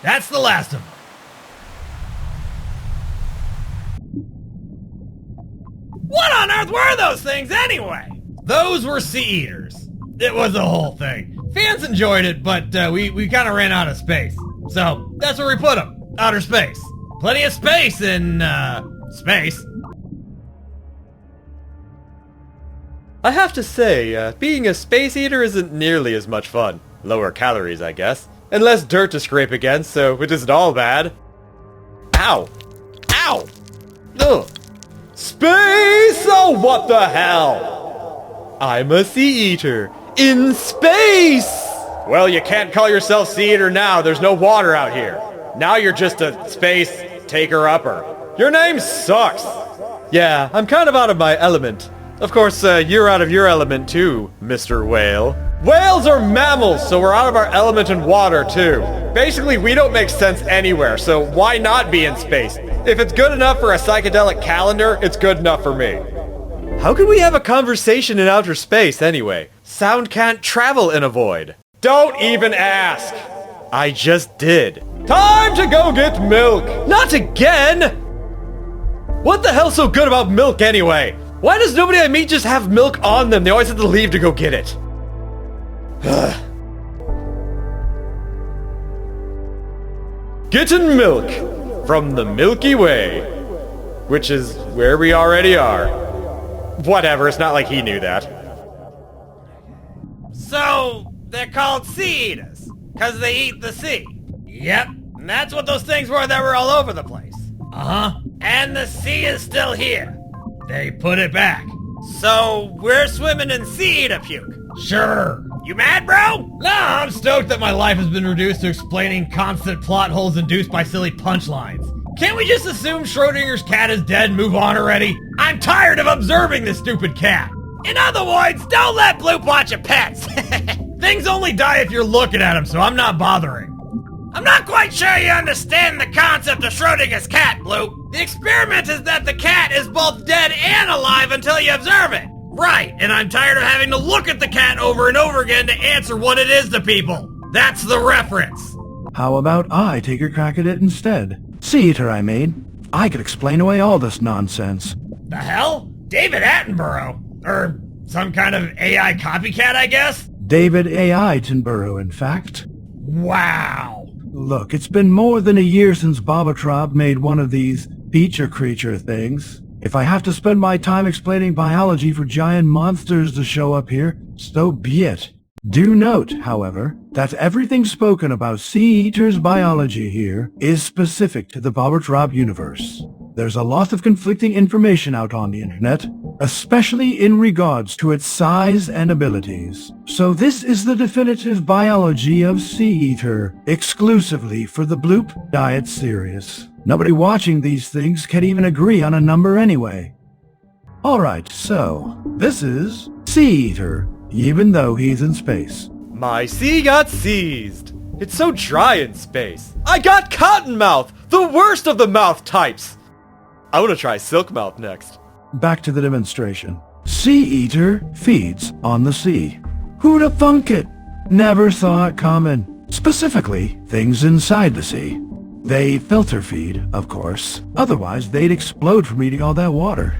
That's the last of them. What on earth were those things anyway? Those were sea eaters. It was a whole thing. Fans enjoyed it, but we kind of ran out of space. So that's where we put them. Outer space. Plenty of space in, space. I have to say, being a space eater isn't nearly as much fun. Lower calories, I guess. And less dirt to scrape against, so it isn't all bad. Ow! Ow! Ugh! Space! Oh, what the hell? I'm a sea eater. In space! Well, you can't call yourself sea eater now. There's no water out here. Now you're just a space taker-upper. Your name sucks. Yeah, I'm kind of out of my element. Of course, you're out of your element too, Mr. Whale. Whales are mammals, so we're out of our element in water too. Basically, we don't make sense anywhere, so why not be in space? If it's good enough for a psychedelic calendar, it's good enough for me. How can we have a conversation in outer space anyway? Sound can't travel in a void. Don't even ask. I just did. Time to go get milk. Not again! What the hell's so good about milk anyway? Why does nobody I meet just have milk on them? They always have to leave to go get it. Getting milk from the Milky Way, which is where we already are. Whatever, it's not like he knew that. So, they're called sea eaters, because they eat the sea. Yep, and that's what those things were that were all over the place. Uh-huh. And the sea is still here. They put it back. So, we're swimming in sea eater puke. Sure. You mad, bro? Nah, I'm stoked that my life has been reduced to explaining constant plot holes induced by silly punchlines. Can't we just assume Schrodinger's cat is dead and move on already? I'm tired of observing this stupid cat. In other words, don't let Bloop watch your pets. Things only die if you're looking at them, so I'm not bothering. I'm not quite sure you understand the concept of Schrodinger's cat, Bloop. The experiment is that the cat is both dead and alive until you observe it. Right, and I'm tired of having to look at the cat over and over again to answer what it is to people. That's the reference. How about I take a crack at it instead? Sea eater I made. I could explain away all this nonsense. The hell? David Attenborough? Or some kind of AI copycat, I guess? David A.I. Attenborough, in fact. Wow. Look, it's been more than a year since Bobert-Rob made one of these feature creature things. If I have to spend my time explaining biology for giant monsters to show up here, so be it. Do note, however, that everything spoken about Sea Eater's biology here is specific to the Bobert-Rob universe. There's a lot of conflicting information out on the internet, especially in regards to its size and abilities. So this is the definitive biology of Sea Eater, exclusively for the Bloop Diet series. Nobody watching these things can even agree on a number anyway. Alright, so, this is Sea Eater, even though he's in space. My sea got seized. It's so dry in space. I got cottonmouth, the worst of the mouth types. I want to try silkmouth next. Back to the demonstration. Sea Eater feeds on the sea. Who'da thunk it? Never saw it coming. Specifically, things inside the sea. They filter feed, of course. Otherwise, they'd explode from eating all that water.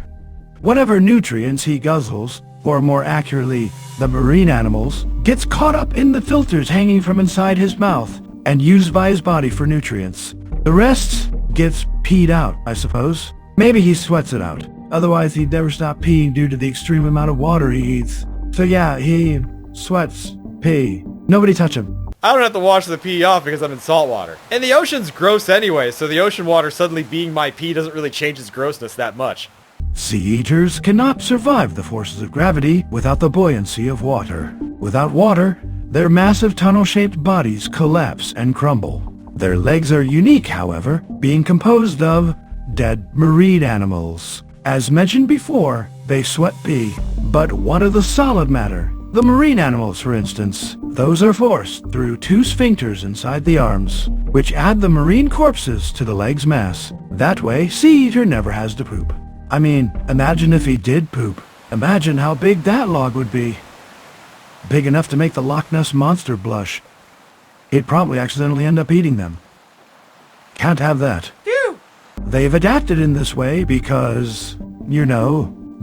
Whatever nutrients he guzzles, or more accurately, the marine animals, gets caught up in the filters hanging from inside his mouth and used by his body for nutrients. The rest gets peed out, I suppose. Maybe he sweats it out. Otherwise, he'd never stop peeing due to the extreme amount of water he eats. So yeah, he sweats pee. Nobody touch him. I don't have to wash the pee off because I'm in salt water. And the ocean's gross anyway, so the ocean water suddenly being my pee doesn't really change its grossness that much. Sea eaters cannot survive the forces of gravity without the buoyancy of water. Without water, their massive tunnel-shaped bodies collapse and crumble. Their legs are unique, however, being composed of dead marine animals. As mentioned before, they sweat pee. But what of the solid matter? The marine animals, for instance, those are forced through two sphincters inside the arms, which add the marine corpses to the leg's mass. That way, Sea Eater never has to poop. I mean, imagine if he did poop. Imagine how big that log would be. Big enough to make the Loch Ness Monster blush. He'd probably accidentally end up eating them. Can't have that. Phew! They've adapted in this way because,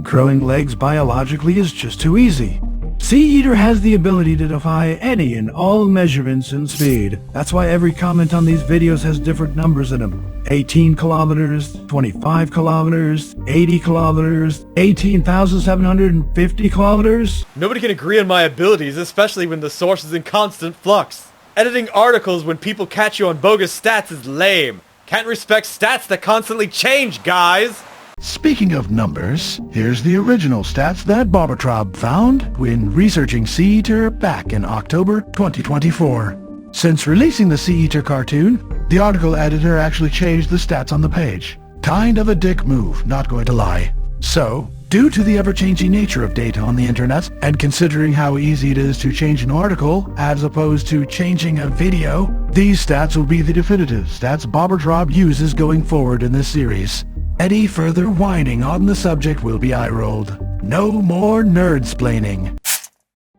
growing legs biologically is just too easy. Sea Eater has the ability to defy any and all measurements in speed. That's why every comment on these videos has different numbers in them. 18 kilometers, 25 kilometers, 80 kilometers, 18,750 kilometers. Nobody can agree on my abilities, especially when the source is in constant flux. Editing articles when people catch you on bogus stats is lame. Can't respect stats that constantly change, guys! Speaking of numbers, here's the original stats that Bobert-Rob found when researching Sea Eater back in October 2024. Since releasing the Sea Eater cartoon, the article editor actually changed the stats on the page. Kind of a dick move, not going to lie. So, due to the ever-changing nature of data on the internet, and considering how easy it is to change an article as opposed to changing a video, these stats will be the definitive stats Bobert-Rob uses going forward in this series. Any further whining on the subject will be eye-rolled. No more nerd-splaining.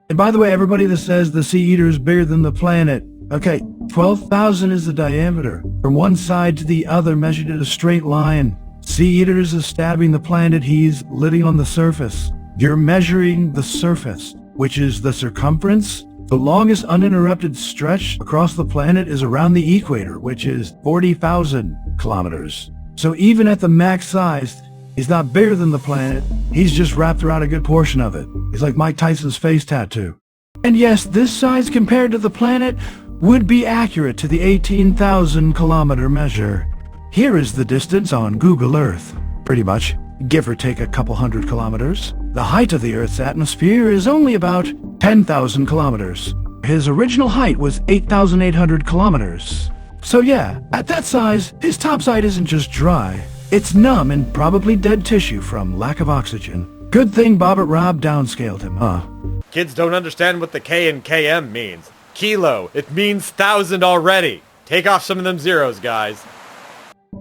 And by the way, everybody that says the Sea Eater is bigger than the planet, okay, 12,000 is the diameter. From one side to the other measured in a straight line. Sea Eater is stabbing the planet he's living on the surface. You're measuring the surface, which is the circumference. The longest uninterrupted stretch across the planet is around the equator, which is 40,000 kilometers. So even at the max size, he's not bigger than the planet, he's just wrapped around a good portion of it. He's like Mike Tyson's face tattoo. And yes, this size compared to the planet would be accurate to the 18,000 kilometer measure. Here is the distance on Google Earth. Pretty much, give or take a couple hundred kilometers. The height of the Earth's atmosphere is only about 10,000 kilometers. His original height was 8,800 kilometers. So yeah, at that size, his topside isn't just dry. It's numb and probably dead tissue from lack of oxygen. Good thing Bobert-Rob downscaled him, huh? Kids don't understand what the K in KM means. Kilo, it means 1,000 already. Take off some of them zeros, guys.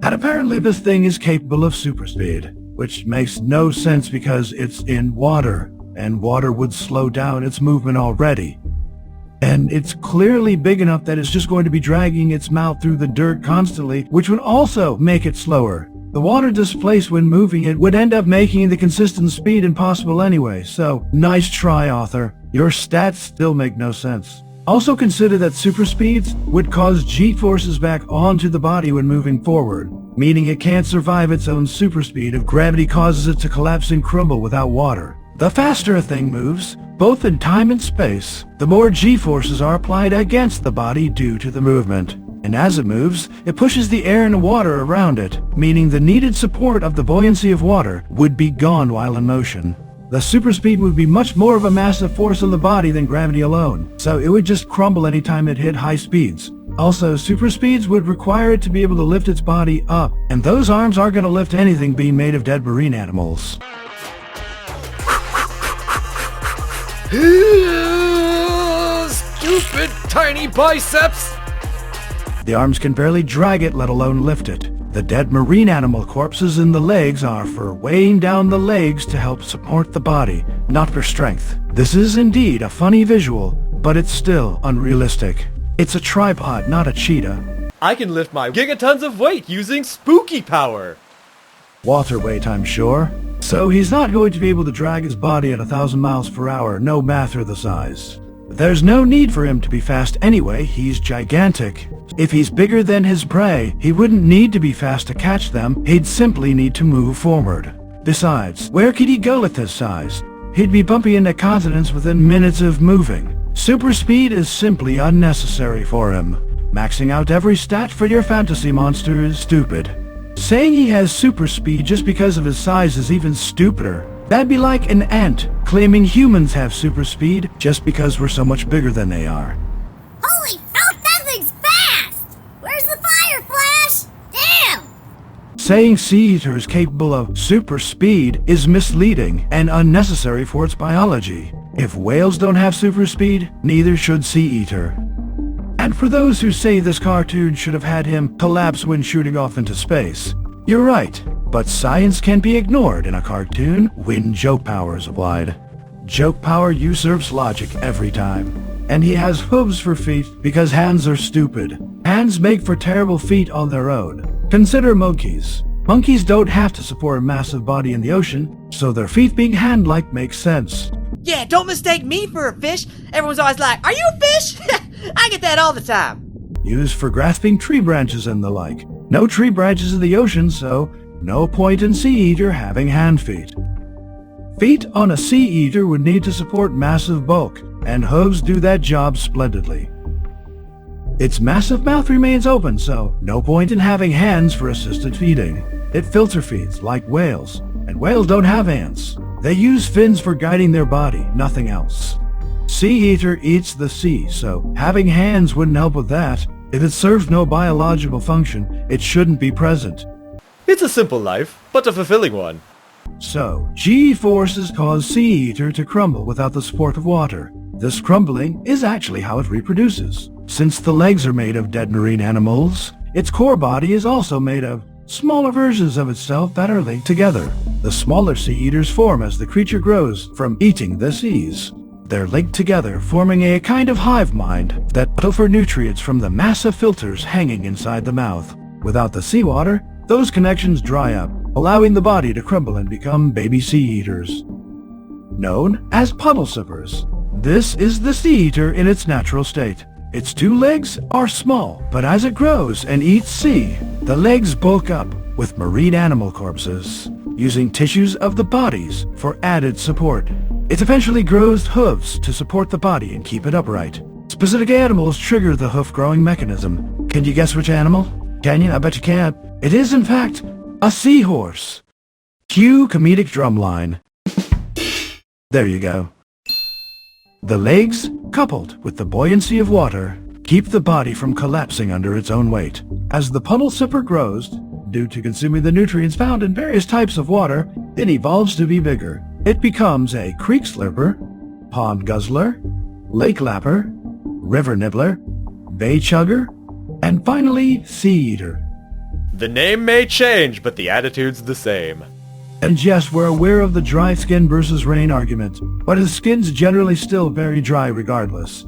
And apparently this thing is capable of super speed, which makes no sense because it's in water, and water would slow down its movement already. And it's clearly big enough that it's just going to be dragging its mouth through the dirt constantly, which would also make it slower. The water displaced when moving it would end up making the consistent speed impossible anyway, so nice try, author. Your stats still make no sense. Also consider that super speeds would cause G-forces back onto the body when moving forward, meaning it can't survive its own super speed if gravity causes it to collapse and crumble without water. The faster a thing moves, both in time and space, the more G-forces are applied against the body due to the movement. And as it moves, it pushes the air and water around it, meaning the needed support of the buoyancy of water would be gone while in motion. The super speed would be much more of a massive force on the body than gravity alone, so it would just crumble anytime it hit high speeds. Also, super speeds would require it to be able to lift its body up, and those arms aren't going to lift anything being made of dead marine animals. Stupid tiny biceps! The arms can barely drag it, let alone lift it. The dead marine animal corpses in the legs are for weighing down the legs to help support the body, not for strength. This is indeed a funny visual, but it's still unrealistic. It's a tripod, not a cheetah. I can lift my gigatons of weight using spooky power! Water weight, I'm sure. So he's not going to be able to drag his body at 1,000 miles per hour, no matter the size. There's no need for him to be fast anyway, he's gigantic. If he's bigger than his prey, he wouldn't need to be fast to catch them, he'd simply need to move forward. Besides, where could he go at this size? He'd be bumping into continents within minutes of moving. Super speed is simply unnecessary for him. Maxing out every stat for your fantasy monster is stupid. Saying he has super speed just because of his size is even stupider. That'd be like an ant claiming humans have super speed just because we're so much bigger than they are. Holy fuck, that thing's fast! Where's the fire, Flash? Damn! Saying Sea Eater is capable of super speed is misleading and unnecessary for its biology. If whales don't have super speed, neither should Sea Eater. And for those who say this cartoon should have had him collapse when shooting off into space, you're right, but science can be ignored in a cartoon when joke power is applied. Joke power usurps logic every time. And he has hooves for feet because hands are stupid. hands make for terrible feet on their own. Consider monkeys. Monkeys don't have to support a massive body in the ocean, so their feet being hand-like makes sense. Yeah, don't mistake me for a fish. Everyone's always like, are you a fish? I get that all the time. Used for grasping tree branches and the like. No tree branches in the ocean, so no point in sea eater having hand feet. Feet on a sea eater would need to support massive bulk, and hooves do that job splendidly. Its massive mouth remains open, so no point in having hands for assisted feeding. It filter feeds like whales, and whales don't have hands. They use fins for guiding their body, nothing else. Sea eater eats the sea, so having hands wouldn't help with that. If it serves no biological function, it shouldn't be present. It's a simple life, but a fulfilling one. So, G-forces cause sea eater to crumble without the support of water. This crumbling is actually how it reproduces. Since the legs are made of dead marine animals, its core body is also made of smaller versions of itself that are linked together. The smaller sea eaters form as the creature grows from eating the seas. They're linked together, forming a kind of hive mind that pilfer nutrients from the massive filters hanging inside the mouth. Without the seawater, those connections dry up, allowing the body to crumble and become baby sea eaters, known as puddle sippers. This is the sea eater in its natural state. Its two legs are small, but as it grows and eats sea, the legs bulk up with marine animal corpses, using tissues of the bodies for added support. It eventually grows hooves to support the body and keep it upright. Specific animals trigger the hoof-growing mechanism. Can you guess which animal? Can you? I bet you can't. It is, in fact, a seahorse. Cue comedic drumline. There you go. The legs, coupled with the buoyancy of water, keep the body from collapsing under its own weight. As the puddle sipper grows, due to consuming the nutrients found in various types of water, it evolves to be bigger. It becomes a creek slurper, pond guzzler, lake lapper, river nibbler, bay chugger, and finally, sea eater. The name may change, but the attitude's the same. And yes, we're aware of the dry skin versus rain argument, but his skin's generally still very dry regardless.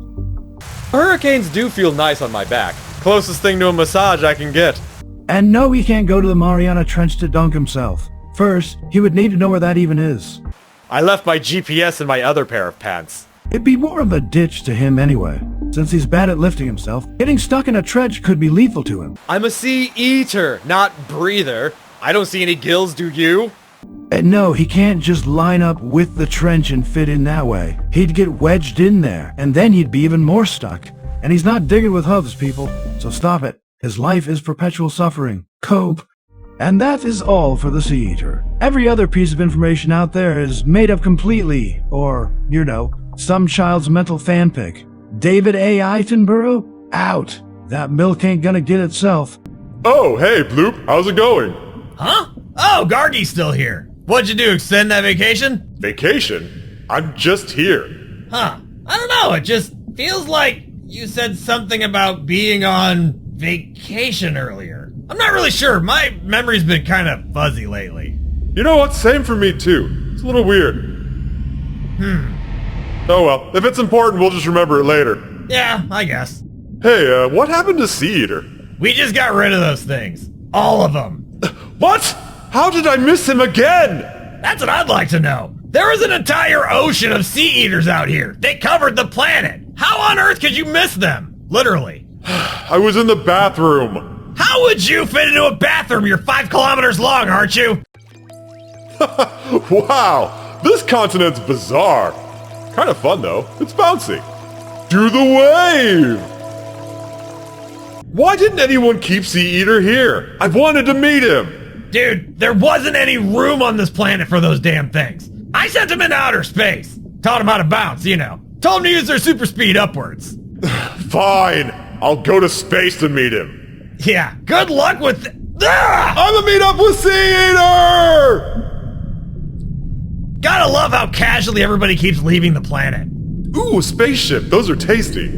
Hurricanes do feel nice on my back. Closest thing to a massage I can get. And no, he can't go to the Mariana Trench to dunk himself. First, he would need to know where that even is. I left my GPS in my other pair of pants. It'd be more of a ditch to him anyway. Since he's bad at lifting himself, getting stuck in a trench could be lethal to him. I'm a sea eater, not breather. I don't see any gills, do you? And no, he can't just line up with the trench and fit in that way. He'd get wedged in there, and then he'd be even more stuck. And he's not digging with hooves, people, so stop it. His life is perpetual suffering. Cope. And that is all for the Sea Eater. Every other piece of information out there is made up completely, or, you know, some child's mental fanfic. David A. Attenborough? Out. That milk ain't gonna get itself. Oh, hey, Bloop, how's it going? Huh? Oh, Gargy's still here. What'd you do, extend that vacation? Vacation? I'm just here. Huh. I don't know, it just feels like you said something about being on vacation earlier. I'm not really sure. My memory's been kind of fuzzy lately. You know what? Same for me, too. It's a little weird. Oh well, if it's important, we'll just remember it later. Yeah, I guess. Hey, what happened to Sea Eater? We just got rid of those things. All of them. What? How did I miss him again? That's what I'd like to know. There was an entire ocean of sea eaters out here. They covered the planet. How on earth could you miss them? Literally. I was in the bathroom. How would you fit into a bathroom? You're 5 kilometers long, aren't you? Wow, this continent's bizarre. Kind of fun, though. It's bouncy. Do the wave! Why didn't anyone keep Sea Eater here? I've wanted to meet him. Dude, there wasn't any room on this planet for those damn things. I sent them into outer space. Taught them how to bounce, you know. Told them to use their super speed upwards. Fine, I'll go to space to meet him. Yeah, good luck with... I'ma meet up with Sea Eater! Gotta love how casually everybody keeps leaving the planet. Ooh, spaceship, those are tasty.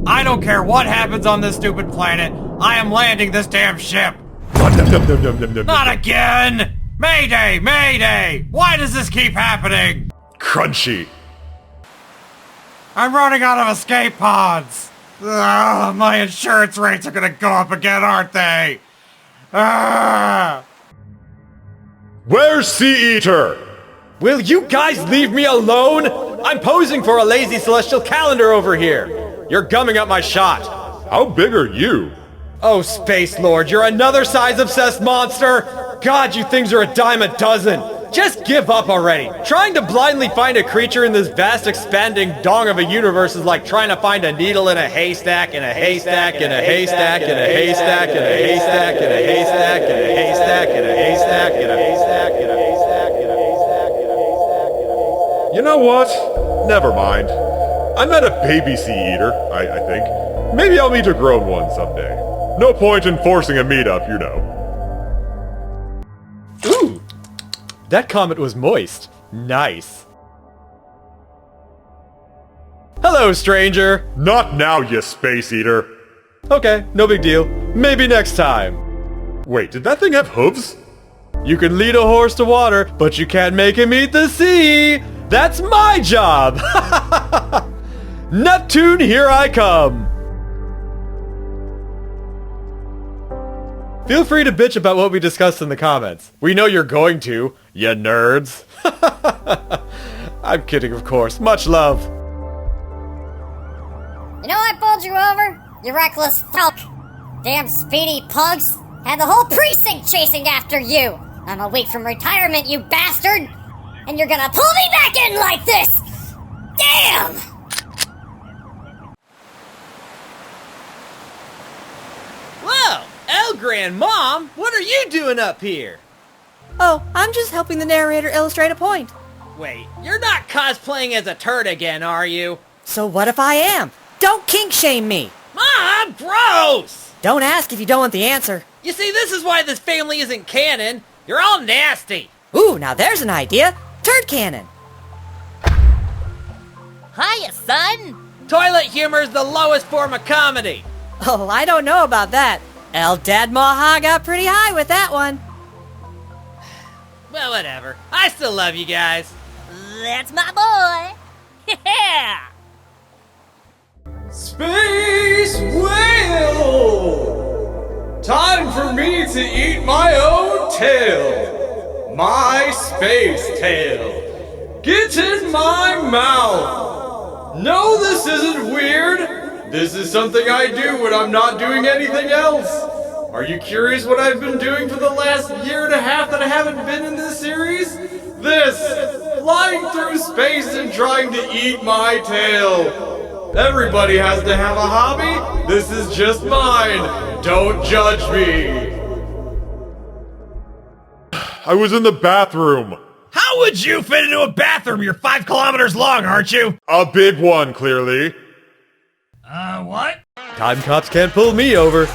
I don't care what happens on this stupid planet. I am landing this damn ship. Not again! Mayday! Mayday! Why does this keep happening? Crunchy. I'm running out of escape pods. Ugh, my insurance rates are gonna go up again, aren't they? Ah! Where's Sea Eater? Will you guys leave me alone? I'm posing for a lazy celestial calendar over here. You're gumming up my shot. How big are you? Oh, Space Lord, you're another size-obsessed monster! God, you things are a dime a dozen! Just give up already! Trying to blindly find a creature in this vast expanding dong of a universe is like trying to find a needle in a haystack, in a haystack, in a haystack, in a haystack, in a haystack, in a haystack, in a haystack, in a haystack, in a haystack, in a haystack, in a haystack, in a haystack. You know what? Never mind. I met a baby sea eater, I think. Maybe I'll meet a grown one someday. No point in forcing a meetup, you know. Ooh! That comment was moist. Nice. Hello, stranger! Not now, you space eater. Okay, no big deal. Maybe next time. Wait, did that thing have hooves? You can lead a horse to water, but you can't make him eat the sea! That's my job! Neptune, here I come! Feel free to bitch about what we discussed in the comments. We know you're going to, you nerds. I'm kidding, of course. Much love. You know I pulled you over? You reckless fuck. Damn speedy punks. Had the whole precinct chasing after you. I'm a week from retirement, you bastard. And you're gonna pull me back in like this. Damn! Whoa! El Grandmom, what are you doing up here? Oh, I'm just helping the narrator illustrate a point. Wait, you're not cosplaying as a turd again, are you? So what if I am? Don't kink shame me. Mom, gross! Don't ask if you don't want the answer. You see, this is why this family isn't canon. You're all nasty. Ooh, now there's an idea. Turd cannon. Hiya, son! Toilet humor is the lowest form of comedy. Oh, I don't know about that. El Dad Maha got pretty high with that one. Well, whatever. I still love you guys. That's my boy! Yeah! Space whale! Time for me to eat my own tail. My space tail. Get in my mouth. No, this isn't weird. This is something I do when I'm not doing anything else. Are you curious what I've been doing for the last year and a half that I haven't been in this series? This! Flying through space and trying to eat my tail. Everybody has to have a hobby. This is just mine. Don't judge me. I was in the bathroom. How would you fit into a bathroom? You're 5 kilometers long, aren't you? A big one, clearly. What? Time cops can't pull me over.